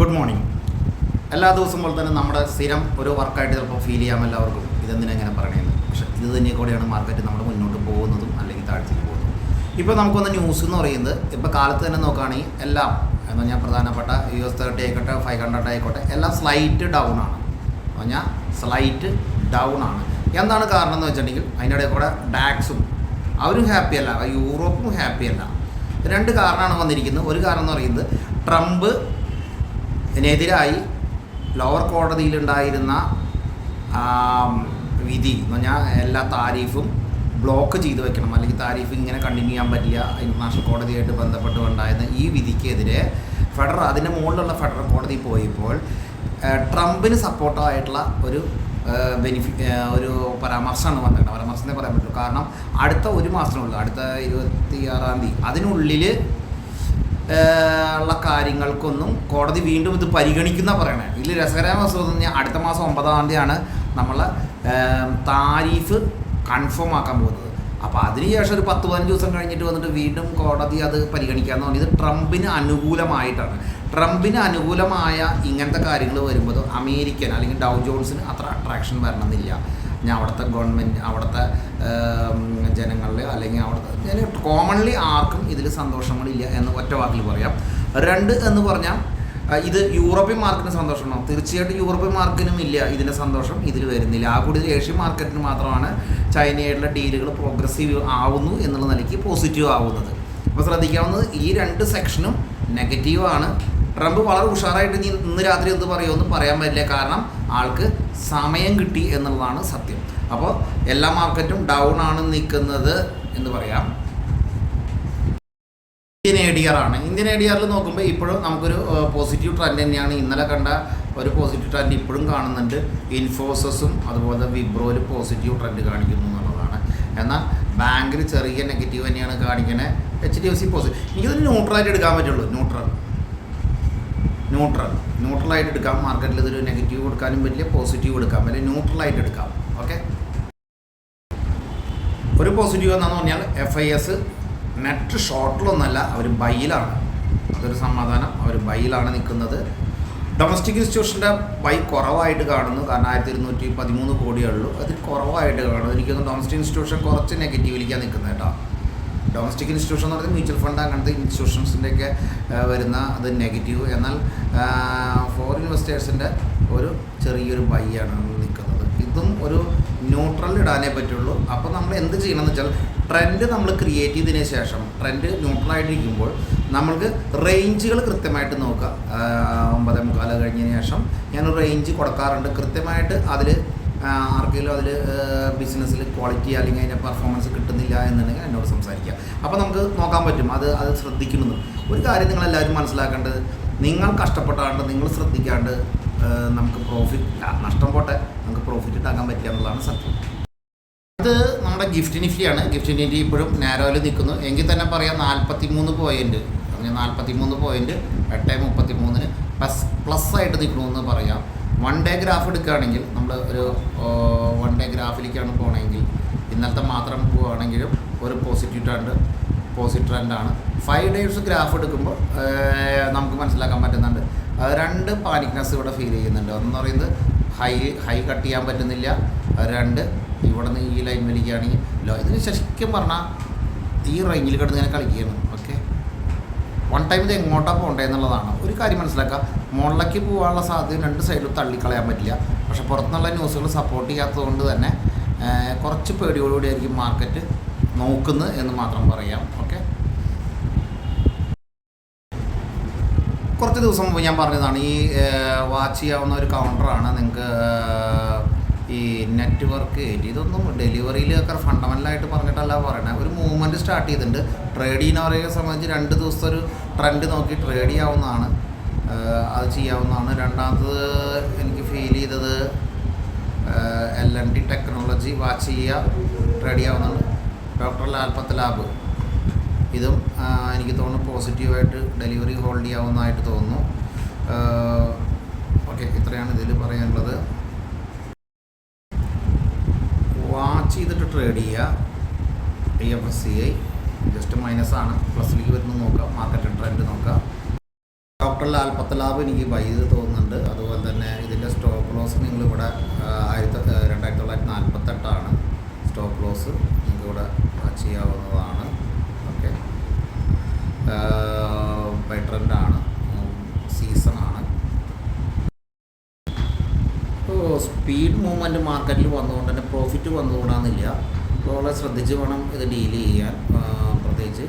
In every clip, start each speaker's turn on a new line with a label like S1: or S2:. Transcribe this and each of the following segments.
S1: Good morning. എല്ലാ ദിവസവും പോലെ തന്നെ നമ്മുടെ സ്ഥിരം ഒരു വർക്കായിട്ട് ചിലപ്പോൾ ഫീൽ ചെയ്യാം എല്ലാവർക്കും. ഇതെന്തിനെങ്ങനെ പറയണേന്ന്. പക്ഷേ ഇത് തന്നെ കൂടെയാണ് മാർക്കറ്റ് നമ്മൾ മുന്നോട്ട് പോകുന്നതും അല്ലെങ്കിൽ താഴ്ചയിൽ പോകുന്നതും. ഇപ്പോൾ നമുക്കൊന്ന് ന്യൂസ് എന്ന് പറയുന്നത് ഇപ്പോൾ കാലത്ത് തന്നെ നോക്കുകയാണെങ്കിൽ എല്ലാം എന്ന് പറഞ്ഞാൽ പ്രധാനപ്പെട്ട US30 ആയിക്കോട്ടെ 500 ആയിക്കോട്ടെ എല്ലാം സ്ലൈറ്റ് ഡൗൺ ആണ്. എന്ന് പറഞ്ഞാൽ സ്ലൈറ്റ് ഡൗൺ ആണ്. എന്താണ് കാരണം എന്ന് വെച്ചിട്ടുണ്ടെങ്കിൽ അതിനിടയിൽ കൂടെ ഡാക്സും അവരും ഹാപ്പിയല്ല, യൂറോപ്പും ഹാപ്പിയല്ല. രണ്ട് കാരണമാണ് വന്നിരിക്കുന്നത്. ഒരു കാരണം എന്ന് പറയുന്നത് ട്രംപിനെതിരായി ലോവർ കോടതിയിലുണ്ടായിരുന്ന വിധി എന്ന് പറഞ്ഞാൽ എല്ലാ താരിഫും ബ്ലോക്ക് ചെയ്ത് വെക്കണം, അല്ലെങ്കിൽ താരിഫ് ഇങ്ങനെ കണ്ടിന്യൂ ചെയ്യാൻ പറ്റില്ല, ഇൻ്റർനാഷണൽ കോടതിയായിട്ട് ബന്ധപ്പെട്ട് ഉണ്ടായിരുന്ന ഈ വിധിക്കെതിരെ അതിൻ്റെ മുകളിലുള്ള ഫെഡറൽ കോടതി പോയപ്പോൾ ട്രംപിന് സപ്പോർട്ടായിട്ടുള്ള ഒരു ഒരു പരാമർശമാണ് വന്നിട്ടുണ്ട്. പരാമർശത്തെ പറയാൻ പറ്റുള്ളൂ. കാരണം അടുത്ത ഒരു മാസത്തിനുള്ളിൽ, അടുത്ത 26-ാം തീയതി അതിനുള്ളിൽ ഉള്ള കാര്യങ്ങൾക്കൊന്നും കോടതി വീണ്ടും ഇത് പരിഗണിക്കുന്ന പറയണേ. ഇതിൽ രസകരമായ വസ്തുത എന്ന് പറഞ്ഞാൽ അടുത്ത മാസം 9-ാം തീയതിയാണ് നമ്മളെ താരിഫ് കൺഫേം ആക്കാൻ പോകുന്നത്. അപ്പോൾ അതിനുശേഷം ഒരു 10-15 ദിവസം കഴിഞ്ഞിട്ട് വന്നിട്ട് വീണ്ടും കോടതി അത് പരിഗണിക്കാമെന്ന് പറഞ്ഞത് ട്രംപിന് അനുകൂലമായിട്ടാണ്. ട്രംപിന് അനുകൂലമായ ഇങ്ങനത്തെ കാര്യങ്ങൾ വരുമ്പോൾ അമേരിക്കൻ അല്ലെങ്കിൽ ഡൗ ജോൺസിന് അത്ര അട്രാക്ഷൻ വരണമെന്നില്ല. ഞാൻ അവിടുത്തെ ഗവൺമെൻറ്, അവിടുത്തെ ജനങ്ങളിൽ അല്ലെങ്കിൽ അവിടുത്തെ കോമൺലി ആർക്കും ഇതിൽ സന്തോഷങ്ങളില്ല എന്ന് ഒറ്റ വാക്കിൽ പറയാം. രണ്ട് എന്ന് പറഞ്ഞാൽ ഇത് യൂറോപ്യൻ മാർക്കറ്റിന് സന്തോഷമാണോ? തീർച്ചയായിട്ടും യൂറോപ്യൻ മാർക്കറ്റിനും ഇല്ല ഇതിൻ്റെ സന്തോഷം, ഇതിൽ വരുന്നില്ല. ആ കൂടുതൽ ഏഷ്യൻ മാർക്കറ്റിന് മാത്രമാണ് ചൈനയായിട്ടുള്ള ഡീലുകൾ പ്രോഗ്രസീവ് ആവുന്നു എന്നുള്ള നിലയ്ക്ക് പോസിറ്റീവ് ആവുന്നത്. അപ്പോൾ ശ്രദ്ധിക്കാവുന്നത് ഈ രണ്ട് സെക്ഷനും നെഗറ്റീവാണ്. ട്രംപ് വളരെ ഉഷാറായിട്ട് ഇന്ന് രാത്രി എന്ത് പറയുമെന്ന് പറയാൻ പറ്റില്ല. കാരണം ആൾക്ക് സമയം കിട്ടി എന്നുള്ളതാണ് സത്യം. അപ്പോൾ എല്ലാ മാർക്കറ്റും ഡൗൺ ആണ് നിൽക്കുന്നത് എന്ന് പറയാം. ഇന്ത്യൻ ADR ആണ്. ഇന്ത്യൻ ADRൽ നോക്കുമ്പോൾ ഇപ്പോഴും നമുക്കൊരു പോസിറ്റീവ് ട്രെൻഡ് തന്നെയാണ്. ഇന്നലെ കണ്ട ഒരു പോസിറ്റീവ് ട്രെൻഡ് ഇപ്പോഴും കാണുന്നുണ്ട്. ഇൻഫോസിസും അതുപോലെ വിബ്രോയിൽ പോസിറ്റീവ് ട്രെൻഡ് കാണിക്കുന്നു എന്നുള്ളതാണ്. എന്നാൽ ബാങ്കിൽ ചെറിയ നെഗറ്റീവ് തന്നെയാണ് കാണിക്കുന്നത്. HDFC positive. എനിക്കതൊരു ന്യൂട്രലായിട്ട് എടുക്കാൻ പറ്റുള്ളൂ. ന്യൂട്രലായിട്ട് എടുക്കാം. മാർക്കറ്റിൽ ഇതൊരു നെഗറ്റീവ് കൊടുക്കാനും പറ്റില്ല, പോസിറ്റീവ് എടുക്കാം പറ്റില്ല, ന്യൂട്രലായിട്ട് എടുക്കാം. ഓക്കെ, ഒരു പോസിറ്റീവ് എന്നാന്ന് പറഞ്ഞാൽ FIS നെറ്റ് ഷോർട്ടിലൊന്നല്ല, അവർ ബൈയിലാണ്. അതൊരു സമാധാനം, അവർ ബൈയിലാണ് നിൽക്കുന്നത്. ഡൊമസ്റ്റിക് ഇൻസ്റ്റിറ്റ്യൂഷൻ്റെ ബൈ കുറവായിട്ട് കാണുന്നു. കാരണം 1213 കോടിയേ ഉള്ളൂ. അതിൽ കുറവായിട്ട് കാണുന്നു. എനിക്കൊന്ന് ഡൊമസ്റ്റിക് ഇൻസ്റ്റിറ്റ്യൂഷൻ കുറച്ച് നെഗറ്റീവിലേക്കാണ് നിൽക്കുന്നത് കേട്ടോ. ഡൊമസ്റ്റിക് ഇൻസ്റ്റിറ്റ്യൂഷൻ എന്ന് പറയുന്നത് മ്യൂച്വൽ ഫണ്ട് അങ്ങനത്തെ ഇൻസ്റ്റിറ്റ്യൂഷൻസിൻ്റെയൊക്കെ വരുന്ന അത് നെഗറ്റീവ്. എന്നാൽ ഫോറിൻ ഇൻവെസ്റ്റേഴ്സിൻ്റെ ഒരു ചെറിയൊരു ബൈ ആണ് നിൽക്കുന്നത്. ഇതും ഒരു ന്യൂട്രൽ ഇടാനേ പറ്റുള്ളൂ. അപ്പോൾ നമ്മൾ എന്ത് ചെയ്യണമെന്ന് വെച്ചാൽ ട്രെൻഡ് നമ്മൾ ക്രിയേറ്റ് ചെയ്തതിന് ശേഷം ട്രെൻഡ് ന്യൂട്രലായിട്ടിരിക്കുമ്പോൾ നമ്മൾക്ക് റേഞ്ചുകൾ കൃത്യമായിട്ട് നോക്കുക. 9:45 കഴിഞ്ഞതിന് ശേഷം ഞാൻ റേഞ്ച് കൊടുക്കാറുണ്ട് കൃത്യമായിട്ട്. അതിൽ ആർക്കെങ്കിലും അതിൽ ബിസിനസ്സിൽ ക്വാളിറ്റി അല്ലെങ്കിൽ അതിൻ്റെ പെർഫോമൻസ് കിട്ടുന്നില്ല എന്നുണ്ടെങ്കിൽ എന്നോട് സംസാരിക്കുക. അപ്പോൾ നമുക്ക് നോക്കാൻ പറ്റും. അത് ശ്രദ്ധിക്കുന്നു. ഒരു കാര്യം നിങ്ങളെല്ലാവരും മനസ്സിലാക്കേണ്ടത്, നിങ്ങൾ കഷ്ടപ്പെട്ടാണ്ട് നിങ്ങൾ ശ്രദ്ധിക്കാണ്ട് നമുക്ക് നഷ്ടം പോട്ടെ, നമുക്ക് പ്രോഫിറ്റ് ഉണ്ടാക്കാൻ പറ്റില്ല എന്നുള്ളതാണ് സത്യം. അത് നമ്മുടെ ഗിഫ്റ്റ് നിഫ്റ്റിയാണ്. ഗിഫ്റ്റ് നിഫ്റ്റി ഇപ്പോഴും നാരോയിൽ നിൽക്കുന്നു. എങ്കിൽ തന്നെ പറയാം 43 പോയിൻറ്റ്, 43 പോയിൻറ്റ് 8.33 പ്ലസ് ആയിട്ട് നിൽക്കണമെന്ന് പറയാം. 1 ഡേ ഗ്രാഫ് എടുക്കുകയാണെങ്കിൽ നമ്മൾ ഒരു 1 ഡേ ഗ്രാഫിലേക്കാണ് പോകണമെങ്കിൽ ഇന്നലത്തെ മാത്രം പോവുകയാണെങ്കിലും ഒരു പോസിറ്റീവ് ട്രെൻഡാണ്. 5 ഡേയ്സ് ഗ്രാഫ് എടുക്കുമ്പോൾ നമുക്ക് മനസ്സിലാക്കാൻ പറ്റുന്നുണ്ട്. 2 പാനിക്നെസ് ഇവിടെ ഫീൽ ചെയ്യുന്നുണ്ട്. ഒന്ന് പറയുന്നത് ഹൈ കട്ട് ചെയ്യാൻ പറ്റുന്നില്ല. 2 ഇവിടെ നിന്ന് ഈ ലൈൻ വലിക്കുകയാണെങ്കിൽ ഇതിന് ശരിക്കും പറഞ്ഞാൽ ഈ റേഞ്ചിൽ കിടന്ന് ഇങ്ങനെ കളിക്കുകയാണ്. ഓക്കെ, വൺ ടൈം ഇത് എങ്ങോട്ടാണ് പോകേണ്ടത് എന്നുള്ളതാണ്. ഒരു കാര്യം മനസ്സിലാക്കുക, മുകളിലേക്ക് പോകാനുള്ള സാധ്യത 2 സൈഡിലും തള്ളിക്കളയാൻ പറ്റില്ല. പക്ഷേ പുറത്തുനിന്നുള്ള ന്യൂസുകൾ സപ്പോർട്ട് ചെയ്യാത്തതുകൊണ്ട് തന്നെ കുറച്ച് പേടിയോടുകൂടി ആയിരിക്കും മാർക്കറ്റ് നോക്കുന്നത് എന്ന് മാത്രം പറയാം. ഓക്കെ, കുറച്ച് ദിവസം മുമ്പ് ഞാൻ പറഞ്ഞതാണ് ഈ വാച്ച് ചെയ്യാവുന്ന ഒരു കൗണ്ടറാണ്. നിങ്ങൾക്ക് ഈ നെറ്റ്വർക്ക് ഇതൊന്നും ഡെലിവറിയിലൊക്കെ ഫണ്ടമെൻ്റലായിട്ട് പറഞ്ഞിട്ടല്ല പറയണേ. ഒരു മൂവ്മെൻറ്റ് സ്റ്റാർട്ട് ചെയ്തിട്ടുണ്ട്. ട്രേഡ് ചെയ്യുന്നവരെ സംബന്ധിച്ച് 2 ദിവസത്തെ ഒരു ട്രെൻഡ് നോക്കി ട്രേഡ് ചെയ്യാവുന്നതാണ്, അത് ചെയ്യാവുന്നതാണ്. രണ്ടാമത് എനിക്ക് ഫീൽ ചെയ്തത് L&T ടെക്നോളജി വാച്ച് ചെയ്യുക, ട്രേഡ് ചെയ്യാവുന്നതാണ്. ഡോക്ടർ ലാൽപത്ത് ലാബ് ഇതും എനിക്ക് തോന്നുന്നു പോസിറ്റീവായിട്ട് ഡെലിവറി ഹോൾഡ് ചെയ്യാവുന്നതായിട്ട് തോന്നുന്നു. ഓക്കെ, ഇത്രയാണ് ഇതിൽ പറയാനുള്ളത്. വാച്ച് ചെയ്തിട്ട് ട്രേഡ് ചെയ്യുക. IFSCI ജസ്റ്റ് മൈനസാണ്, പ്ലസിലേക്ക് വരുന്നത് നോക്കുക. മാർക്കറ്റ് ട്രെൻഡ് നോക്കുക. ടോട്ടൽ അല്പത്തെ ലാഭം എനിക്ക് ബൈ ചെയ്ത് തോന്നുന്നുണ്ട്. അതുപോലെ തന്നെ ഇതിൻ്റെ സ്റ്റോപ്പ് ലോസ് നിങ്ങളിവിടെ 2948 സ്റ്റോപ്പ് ലോസ് നിങ്ങൾക്കിവിടെ ചെയ്യാവുന്നതാണ്. ഓക്കെ, ബൈ ട്രെൻഡാണ്, സീസണാണ്. ഇപ്പോൾ സ്പീഡ് മൂവ്മെൻറ്റ് മാർക്കറ്റിൽ വന്നുകൊണ്ട് തന്നെ പ്രോഫിറ്റ് വന്നുകൂടാന്നില്ല. അപ്പോൾ വളരെ ശ്രദ്ധിച്ച് വേണം ഇത് ഡീൽ ചെയ്യാൻ. പ്രത്യേകിച്ച്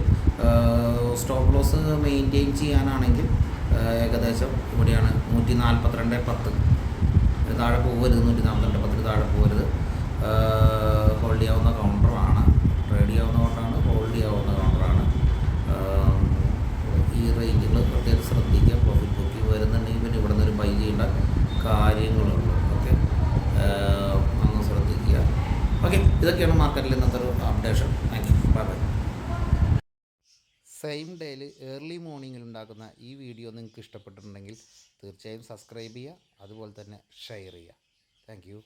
S1: സ്റ്റോപ്പ് ലോസ് മെയിൻറ്റെയിൻ ചെയ്യാനാണെങ്കിൽ ഏകദേശം ഇവിടെയാണ് 142.10 താഴെ പോകരുത്, 142.10 താഴെ പോകരുത്. ഹോൾഡ് ചെയ്യാവുന്ന കൗണ്ടറാണ്, ട്രേഡ് ചെയ്യാവുന്ന കൗണ്ടറാണ്, ഹോൾഡ് ചെയ്യാവുന്ന കൗണ്ടറാണ്. ഈ റേഞ്ചുകൾ പ്രത്യേകം ശ്രദ്ധിക്കുക. പ്രോഫിറ്റ് ബുക്കിംഗ് വരുന്നുണ്ടെങ്കിൽ പിന്നെ ഇവിടെ നിന്നൊരു ബൈ ചെയ്യേണ്ട കാര്യങ്ങളുള്ളൂ. ഓക്കെ, ഒന്ന് ശ്രദ്ധിക്കുക. ഓക്കെ, ഇതൊക്കെയാണ് മാർക്കറ്റിൽ ഇന്നത്തെ ഒരു updation. Thank you, bye bye. Same ഡേയിൽ ഏർലി മോർണിംഗിൽ ഉണ്ടാക്കുന്ന ഈ വീഡിയോ നിങ്ങൾക്ക് ഇഷ്ടപ്പെട്ടിട്ടുണ്ടെങ്കിൽ തീർച്ചയായും സബ്സ്ക്രൈബ് ചെയ്യുക, അതുപോലെ തന്നെ ഷെയർ ചെയ്യുക. Thank you.